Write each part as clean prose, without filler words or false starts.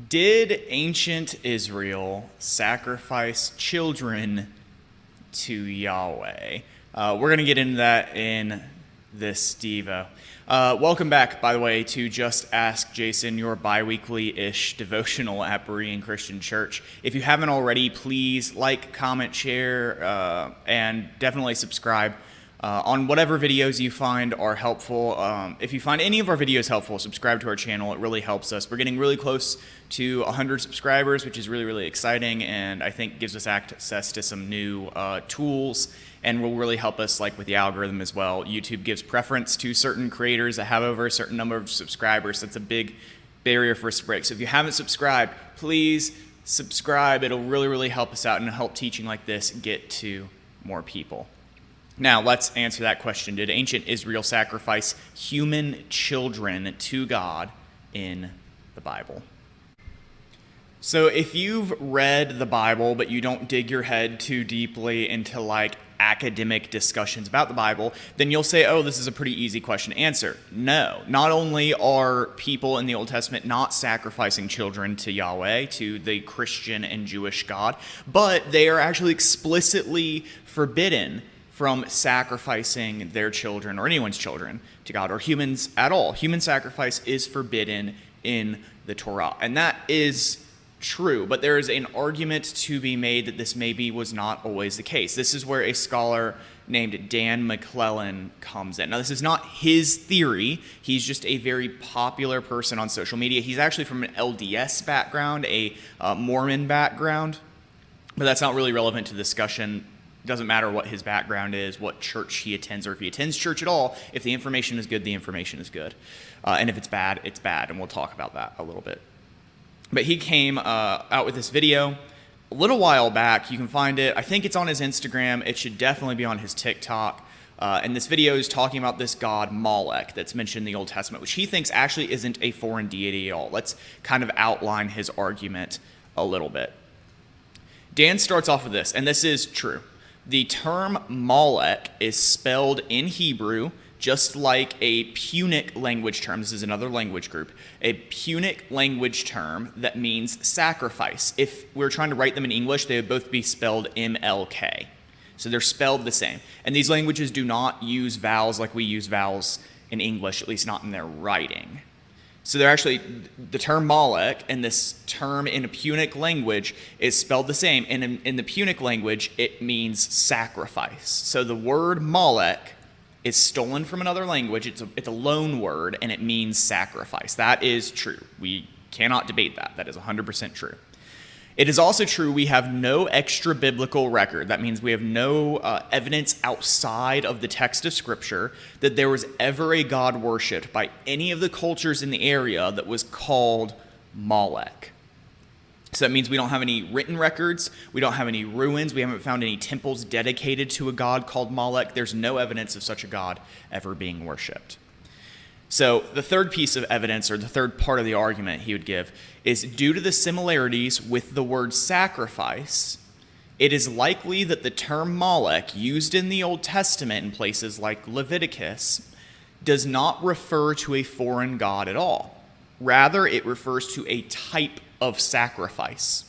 Did ancient Israel sacrifice children to Yahweh? We're going to get into that in this Devo. Welcome back, by the way, to Just Ask Jason, your bi-weekly-ish devotional at Berean Christian Church. If you haven't already, please like, comment, share, and definitely subscribe on whatever videos you find are helpful. If you find any of our videos helpful, subscribe to our channel. It really helps us. We're getting really close to 100 subscribers, which is really, really exciting, and I think gives us access to some new tools and will really help us like with the algorithm as well. YouTube gives preference to certain creators that have over a certain number of subscribers. That's a big barrier for us to break. So if you haven't subscribed, please subscribe. It'll really, really help us out and help teaching like this get to more people. Now, let's answer that question. Did ancient Israel sacrifice human children to God in the Bible? So if you've read the Bible, but you don't dig your head too deeply into like academic discussions about the Bible, then you'll say, oh, this is a pretty easy question to answer. No, not only are people in the Old Testament not sacrificing children to Yahweh, to the Christian and Jewish God, but they are actually explicitly forbidden from sacrificing their children or anyone's children to God or humans at all. Human sacrifice is forbidden in the Torah, and that is true, but there is an argument to be made that this maybe was not always the case. This is where a scholar named Dan McClellan comes in. Now, this is not his theory. He's just a very popular person on social media. He's actually from an LDS background, a Mormon background, but that's not really relevant to the discussion. It doesn't matter what his background is, what church he attends, or if he attends church at all. If the information is good, the information is good. And if it's bad, it's bad, and we'll talk about that a little bit. But he came out with this video a little while back. You can find it. I think it's on his Instagram. It should definitely be on his TikTok. And this video is talking about this god Molech that's mentioned in the Old Testament, which he thinks actually isn't a foreign deity at all. Let's kind of outline his argument a little bit. Dan starts off with this, and this is true. The term Molech is spelled in Hebrew just like a Punic language term. This is another language group. A Punic language term that means sacrifice. If we're trying to write them in English, they would both be spelled MLK. So they're spelled the same. And these languages do not use vowels like we use vowels in English, at least not in their writing. So they're actually, the term Molech and this term in a Punic language is spelled the same. And in the Punic language, it means sacrifice. So the word Molech is stolen from another language. It's a loan word, and it means sacrifice. That is true. We cannot debate that. That is 100% true. It is also true we have no extra biblical record. That means we have no evidence outside of the text of Scripture that there was ever a god worshipped by any of the cultures in the area that was called Molech. So that means we don't have any written records, we don't have any ruins, we haven't found any temples dedicated to a god called Molech. There's no evidence of such a god ever being worshipped. So the third piece of evidence, or the third part of the argument he would give, is due to the similarities with the word sacrifice, it is likely that the term Molech, used in the Old Testament in places like Leviticus, does not refer to a foreign god at all. Rather, it refers to a type of sacrifice.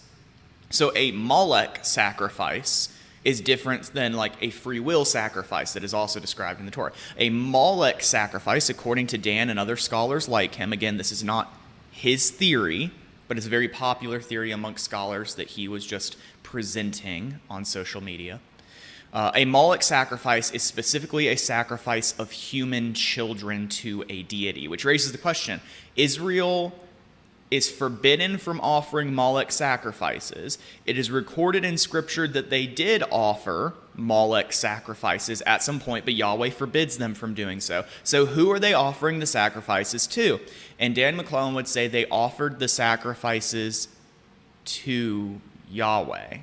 So a Molech sacrifice is different than like a free will sacrifice that is also described in the Torah. A Molech sacrifice, according to Dan and other scholars like him, again, this is not his theory, but it's a very popular theory amongst scholars that he was just presenting on social media. A Molech sacrifice is specifically a sacrifice of human children to a deity, which raises the question, Israel is forbidden from offering Molech sacrifices. It is recorded in Scripture that they did offer Molech sacrifices at some point, but Yahweh forbids them from doing so. So who are they offering the sacrifices to? And Dan McClellan would say they offered the sacrifices to Yahweh.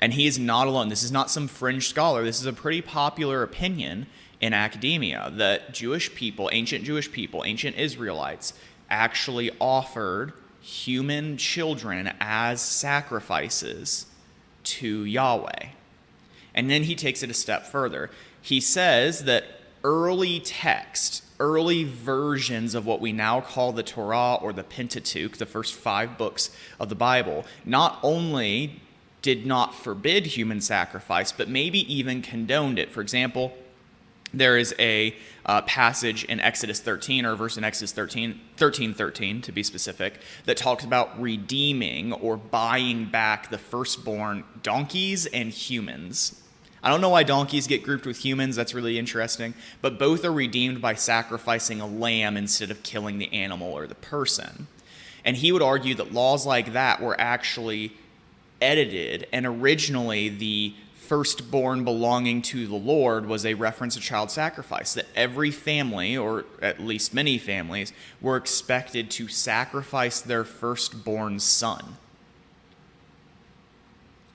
And he is not alone. This is not some fringe scholar. This is a pretty popular opinion in academia that Jewish people, ancient Israelites, actually offered human children as sacrifices to Yahweh. And then he takes it a step further. He says that early early versions of what we now call the Torah or the Pentateuch, the first 5 books of the Bible, not only did not forbid human sacrifice, but maybe even condoned it. For example, there is a passage in Exodus 13, or a verse in Exodus 13 to be specific, that talks about redeeming or buying back the firstborn donkeys and humans. I don't know why donkeys get grouped with humans. That's really interesting. But both are redeemed by sacrificing a lamb instead of killing the animal or the person. And he would argue that laws like that were actually edited, and originally the firstborn belonging to the Lord was a reference to child sacrifice, that every family, or at least many families, were expected to sacrifice their firstborn son.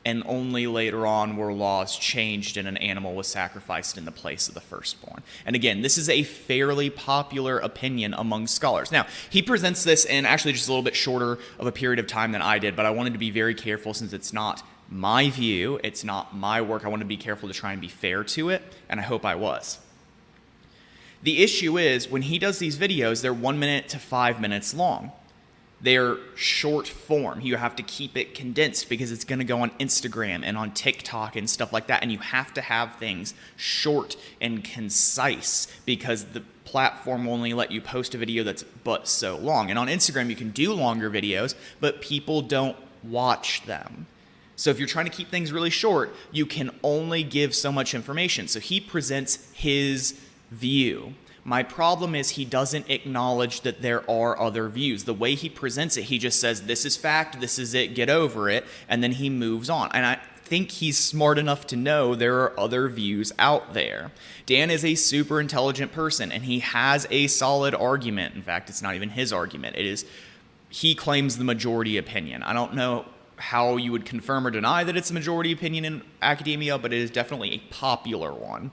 And only later on were laws changed and an animal was sacrificed in the place of the firstborn. And again, this is a fairly popular opinion among scholars. Now, he presents this in actually just a little bit shorter of a period of time than I did, but I wanted to be very careful since it's not my view, it's not my work. I want to be careful to try and be fair to it, and I hope I was. The issue is, when he does these videos, they're 1 minute to 5 minutes long. They're short form. You have to keep it condensed because it's going to go on Instagram and on TikTok and stuff like that. And you have to have things short and concise because the platform will only let you post a video that's but so long. And on Instagram, you can do longer videos, but people don't watch them. So if you're trying to keep things really short, you can only give so much information. So he presents his view. My problem is he doesn't acknowledge that there are other views. The way he presents it, he just says, this is fact, this is it, get over it, and then he moves on. And I think he's smart enough to know there are other views out there. Dan is a super intelligent person, and he has a solid argument. In fact, it's not even his argument. He claims the majority opinion. I don't know how you would confirm or deny that it's a majority opinion in academia, but it is definitely a popular one.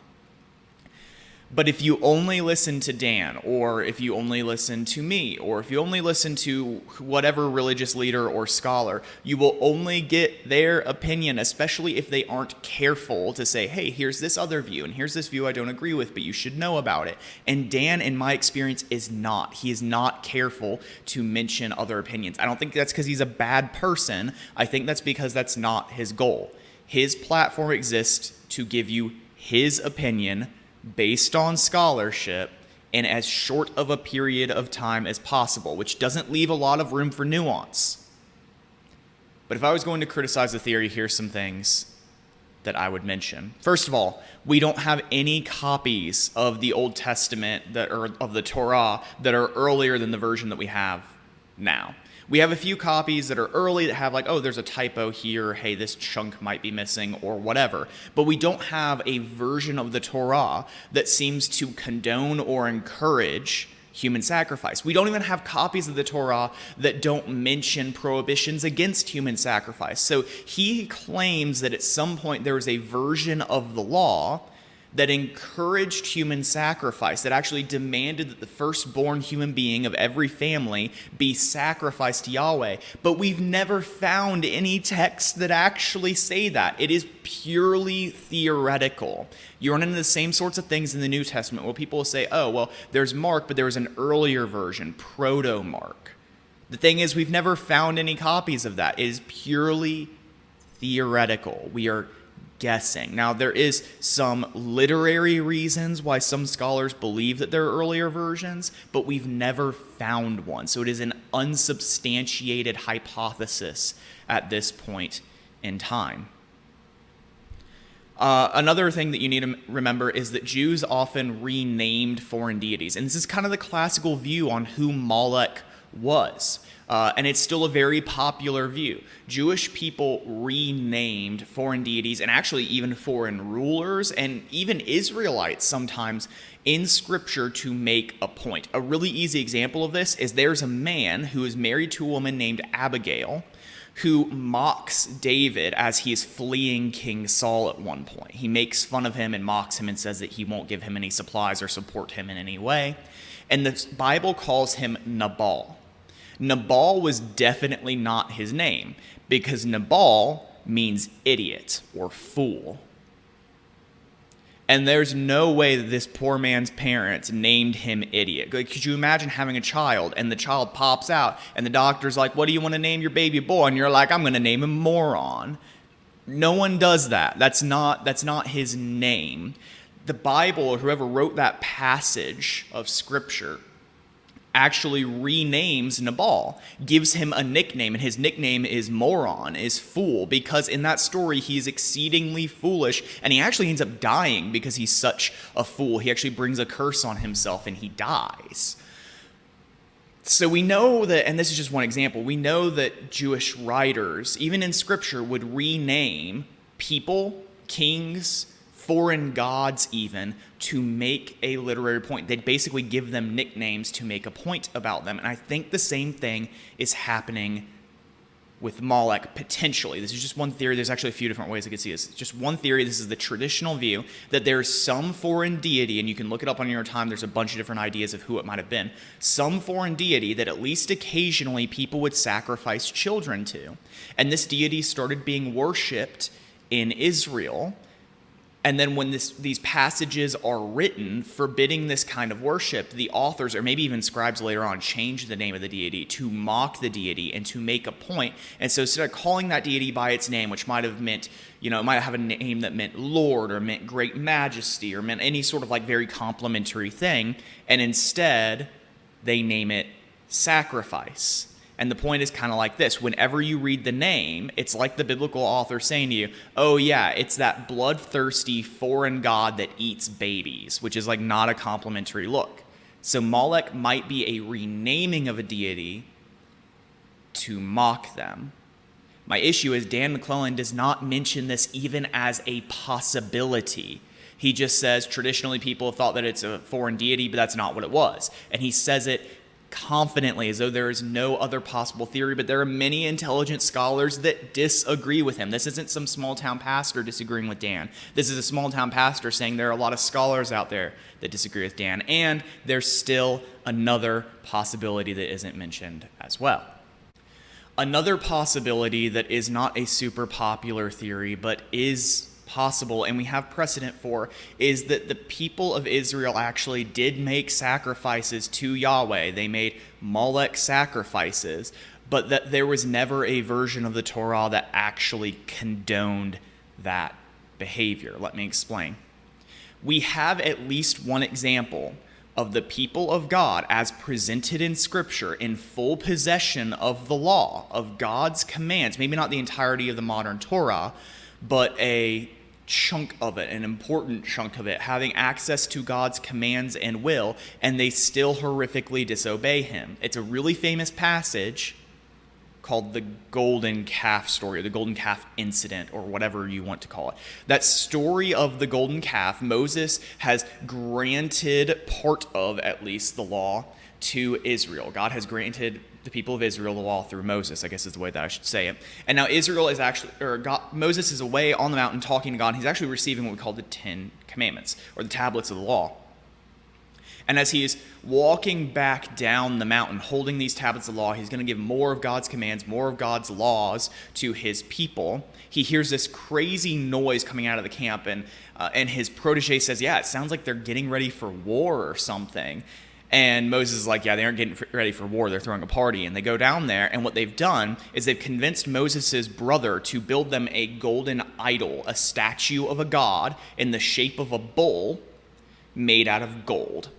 But if you only listen to Dan, or if you only listen to me, or if you only listen to whatever religious leader or scholar, you will only get their opinion, especially if they aren't careful to say, hey, here's this other view, and here's this view I don't agree with, but you should know about it. And Dan, in my experience, is not. He is not careful to mention other opinions. I don't think that's because he's a bad person. I think that's because that's not his goal. His platform exists to give you his opinion based on scholarship in as short of a period of time as possible, which doesn't leave a lot of room for nuance. But if I was going to criticize the theory, here's some things that I would mention. First of all, we don't have any copies of the Old Testament of the Torah that are earlier than the version that we have now. We have a few copies that are early that have like, oh, there's a typo here, hey, this chunk might be missing, or whatever. But we don't have a version of the Torah that seems to condone or encourage human sacrifice. We don't even have copies of the Torah that don't mention prohibitions against human sacrifice. So he claims that at some point there was a version of the law that encouraged human sacrifice, that actually demanded that the firstborn human being of every family be sacrificed to Yahweh. But we've never found any texts that actually say that. It is purely theoretical. You run into the same sorts of things in the New Testament where people will say, oh, well, there's Mark, but there was an earlier version, Proto-Mark. The thing is, we've never found any copies of that. It is purely theoretical. We are guessing. Now, there is some literary reasons why some scholars believe that there are earlier versions, but we've never found one. So it is an unsubstantiated hypothesis at this point in time. Another thing that you need to remember is that Jews often renamed foreign deities. And this is kind of the classical view on who Moloch was. And it's still a very popular view. Jewish people renamed foreign deities, and actually even foreign rulers, and even Israelites sometimes in Scripture to make a point. A really easy example of this is there's a man who is married to a woman named Abigail who mocks David as he is fleeing King Saul at one point. He makes fun of him and mocks him and says that he won't give him any supplies or support him in any way. And the Bible calls him Nabal. Nabal was definitely not his name, because Nabal means idiot or fool. And there's no way that this poor man's parents named him idiot. Like, could you imagine having a child and the child pops out and the doctor's like, what do you want to name your baby boy? And you're like, I'm going to name him Moron. No one does that. That's not his name. The Bible, or whoever wrote that passage of Scripture, actually renames Nabal, gives him a nickname, and his nickname is Moron, is fool, because in that story he's exceedingly foolish, and he actually ends up dying because he's such a fool. He actually brings a curse on himself and he dies. So we know that, and this is just one example, we know that Jewish writers, even in Scripture, would rename people, kings, foreign gods even, to make a literary point. They'd basically give them nicknames to make a point about them. And I think the same thing is happening with Molech, potentially. This is just one theory. There's actually a few different ways I could see this. Just one theory. This is the traditional view that there's some foreign deity, and you can look it up on your time. There's a bunch of different ideas of who it might have been. Some foreign deity that at least occasionally people would sacrifice children to. And this deity started being worshipped in Israel. And then when these passages are written forbidding this kind of worship, the authors, or maybe even scribes later on, change the name of the deity to mock the deity and to make a point. And so instead of calling that deity by its name, which might have meant, it might have a name that meant Lord or meant Great Majesty or meant any sort of like very complimentary thing, and instead they name it Sacrifice. And the point is kind of like this. Whenever you read the name, it's like the biblical author saying to you, oh yeah, it's that bloodthirsty foreign god that eats babies, which is like not a complimentary look. So Molech might be a renaming of a deity to mock them. My issue is Dan McClellan does not mention this even as a possibility. He just says traditionally people have thought that it's a foreign deity, but that's not what it was. And he says it confidently as though there is no other possible theory, but there are many intelligent scholars that disagree with him. This isn't some small town pastor disagreeing with Dan. This is a small town pastor saying there are a lot of scholars out there that disagree with Dan, and there's still another possibility that isn't mentioned as well. Another possibility that is not a super popular theory, but is possible, and we have precedent for, is that the people of Israel actually did make sacrifices to Yahweh. They made Molech sacrifices, but that there was never a version of the Torah that actually condoned that behavior. Let me explain. We have at least one example of the people of God as presented in Scripture in full possession of the law, of God's commands, maybe not the entirety of the modern Torah, but a chunk of it, an important chunk of it, having access to God's commands and will, and they still horrifically disobey him. It's a really famous passage called the golden calf story, or the golden calf incident, or whatever you want to call it. That story of the golden calf, Moses has granted part of, at least, the law to Israel. God has granted the people of Israel the law through Moses, I guess is the way that I should say it. And now Israel is actually, Moses is away on the mountain talking to God, and he's actually receiving what we call the 10 Commandments, or the tablets of the law. And as he is walking back down the mountain, holding these tablets of the law, he's going to give more of God's commands, more of God's laws to his people. He hears this crazy noise coming out of the camp, and his protege says, yeah, it sounds like they're getting ready for war or something. And Moses is like, yeah, they aren't getting ready for war. They're throwing a party. And they go down there, and what they've done is they've convinced Moses' brother to build them a golden idol, a statue of a god in the shape of a bull made out of gold.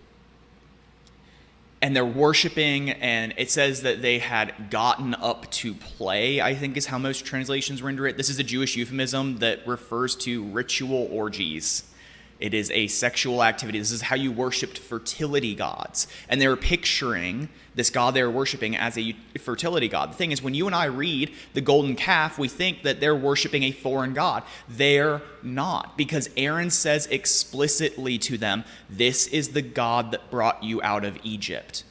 And they're worshiping, and it says that they had gotten up to play, I think is how most translations render it. This is a Jewish euphemism that refers to ritual orgies. It is a sexual activity. This is how you worshipped fertility gods. And they were picturing this god they were worshiping as a fertility god. The thing is, when you and I read the golden calf, we think that they're worshiping a foreign god. They're not, because Aaron says explicitly to them, this is the God that brought you out of Egypt,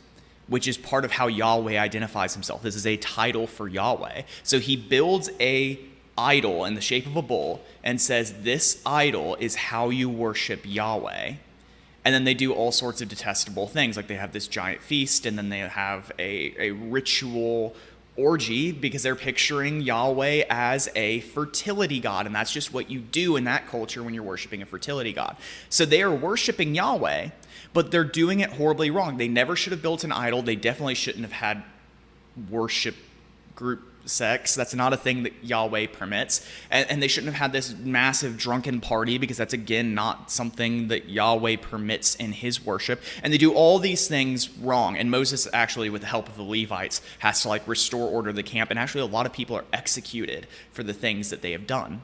which is part of how Yahweh identifies himself. This is a title for Yahweh. So he builds a idol in the shape of a bull and says this idol is how you worship Yahweh. And then they do all sorts of detestable things, like they have this giant feast, and then they have a ritual orgy because they're picturing Yahweh as a fertility god, and that's just what you do in that culture when you're worshiping a fertility god. So they are worshiping Yahweh, but they're doing it horribly wrong. They never should have built an idol. They definitely shouldn't have had worship group sex. That's not a thing that Yahweh permits. And they shouldn't have had this massive drunken party, because that's, again, not something that Yahweh permits in his worship. And they do all these things wrong. And Moses, actually, with the help of the Levites, has to restore order to the camp. And actually, a lot of people are executed for the things that they have done.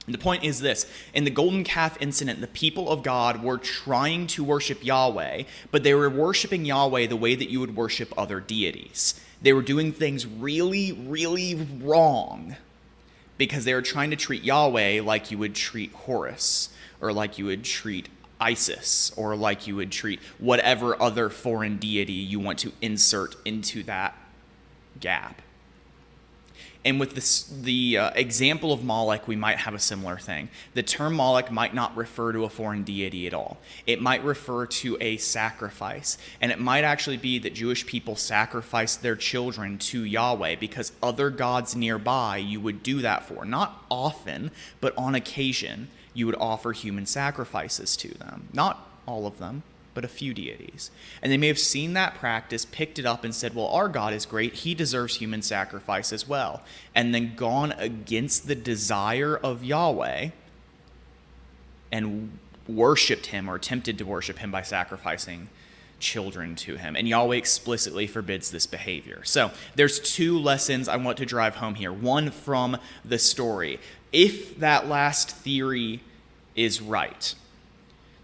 And the point is this: in the golden calf incident, the people of God were trying to worship Yahweh, but they were worshiping Yahweh the way that you would worship other deities. They were doing things really, really wrong because they were trying to treat Yahweh like you would treat Horus, or like you would treat Isis, or like you would treat whatever other foreign deity you want to insert into that gap. And with the example of Molech, we might have a similar thing. The term Molech might not refer to a foreign deity at all. It might refer to a sacrifice. And it might actually be that Jewish people sacrificed their children to Yahweh because other gods nearby you would do that for. Not often, but on occasion, you would offer human sacrifices to them. Not all of them, but a few deities. And they may have seen that practice, picked it up, and said, well, our God is great. He deserves human sacrifice as well. And then gone against the desire of Yahweh and worshipped him, or attempted to worship him, by sacrificing children to him. And Yahweh explicitly forbids this behavior. So there's two lessons I want to drive home here. One from the story. If that last theory is right,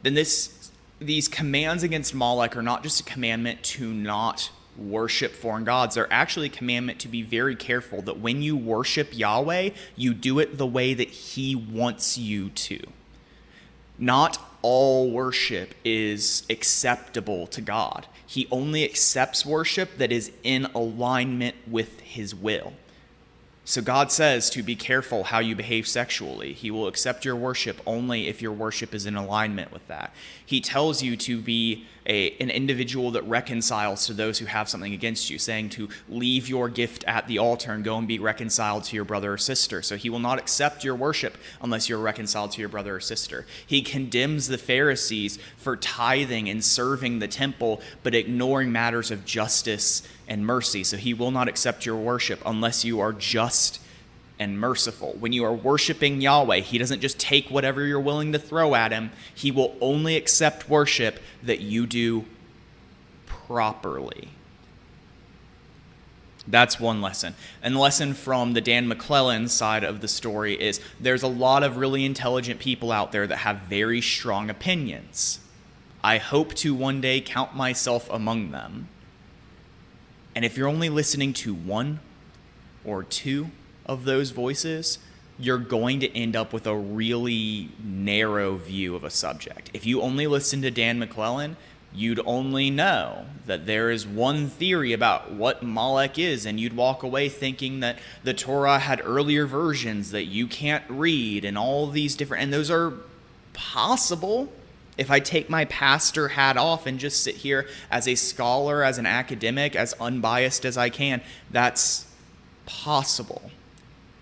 then these commands against Molech are not just a commandment to not worship foreign gods. They're actually a commandment to be very careful that when you worship Yahweh, you do it the way that he wants you to. Not all worship is acceptable to God. He only accepts worship that is in alignment with his will. So God says to be careful how you behave sexually. He will accept your worship only if your worship is in alignment with that. He tells you to be an individual that reconciles to those who have something against you, saying to leave your gift at the altar and go and be reconciled to your brother or sister. So he will not accept your worship unless you're reconciled to your brother or sister. He condemns the Pharisees for tithing and serving the temple, but ignoring matters of justice and mercy. So he will not accept your worship unless you are just and merciful. When you are worshiping Yahweh, he doesn't just take whatever you're willing to throw at him. He will only accept worship that you do properly. That's one lesson. And the lesson from the Dan McClellan side of the story is there's a lot of really intelligent people out there that have very strong opinions. I hope to one day count myself among them. And if you're only listening to one or two of those voices, you're going to end up with a really narrow view of a subject. If you only listen to Dan McClellan, you'd only know that there is one theory about what Molech is, and you'd walk away thinking that the Torah had earlier versions that you can't read, and all these different, and those are possible. If I take my pastor hat off and just sit here as a scholar, as an academic, as unbiased as I can, that's possible.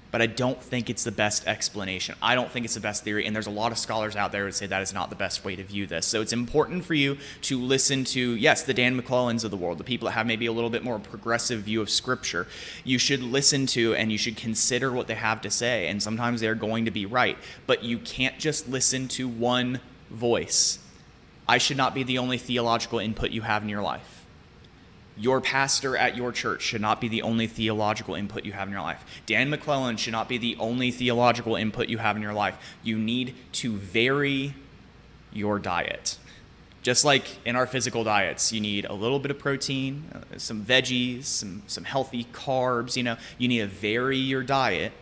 But I don't think it's the best explanation. I don't think it's the best theory, and there's a lot of scholars out there who say that is not the best way to view this. So it's important for you to listen to, yes, the Dan McClellans of the world, the people that have maybe a little bit more progressive view of Scripture. You should listen to and you should consider what they have to say, and sometimes they're going to be right. But you can't just listen to one voice. I should not be the only theological input you have in your life. Your pastor at your church should not be the only theological input you have in your life. Dan McClellan should not be the only theological input you have in your life. You need to vary your diet. Just like in our physical diets, you need a little bit of protein, some veggies, some healthy carbs. You need to vary your diet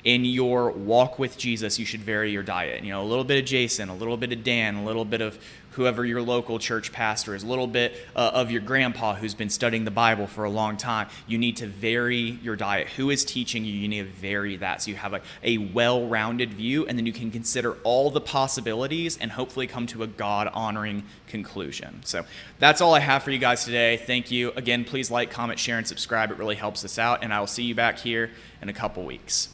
in your walk with Jesus, you should vary your diet. A little bit of Jason, a little bit of Dan, a little bit of whoever your local church pastor is, a little bit of your grandpa who's been studying the Bible for a long time. You need to vary your diet. Who is teaching you? You need to vary that so you have a well-rounded view, and then you can consider all the possibilities and hopefully come to a God-honoring conclusion. So that's all I have for you guys today. Thank you. Again, please like, comment, share, and subscribe. It really helps us out, and I will see you back here in a couple weeks.